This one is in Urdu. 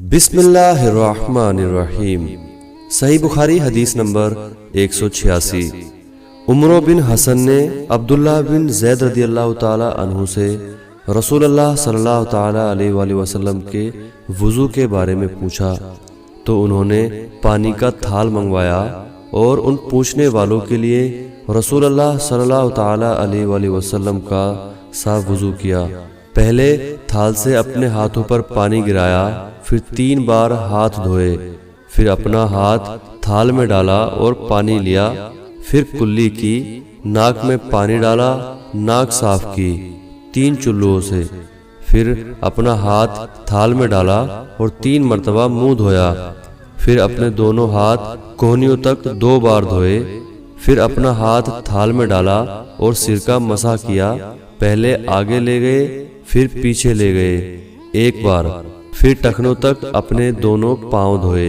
بسم اللہ الرحمن الرحیم۔ صحیح بخاری حدیث نمبر 186۔ عمر بن حسن نے عبداللہ بن زید رضی اللہ تعالی عنہ سے رسول اللہ صلی اللہ تعالی علیہ وآلہ وسلم کے وضو کے بارے میں پوچھا تو انہوں نے پانی کا تھال منگوایا اور ان پوچھنے والوں کے لیے رسول اللہ صلی اللہ تعالی علیہ وآلہ وسلم کا صاف وضو کیا۔ پہلے تھال سے اپنے ہاتھوں پر پانی گرایا، پھر 3 بار ہاتھ دھوئے، پھر اپنا ہاتھ تھال میں ڈالا اور پانی لیا، پھر کلی کی، ناک میں پانی ڈالا، ناک صاف کی 3 چلوؤں سے، پھر اپنا ہاتھ تھال میں ڈالا اور 3 مرتبہ منہ دھویا، پھر اپنے دونوں ہاتھ کوہنیوں تک 2 بار دھوئے، پھر اپنا ہاتھ تھال میں ڈالا اور سر کا مسح کیا، پہلے آگے لے گئے پھر پیچھے لے گئے 1 بار، پھر ٹخنوں تک اپنے دونوں پاؤں دھوئے۔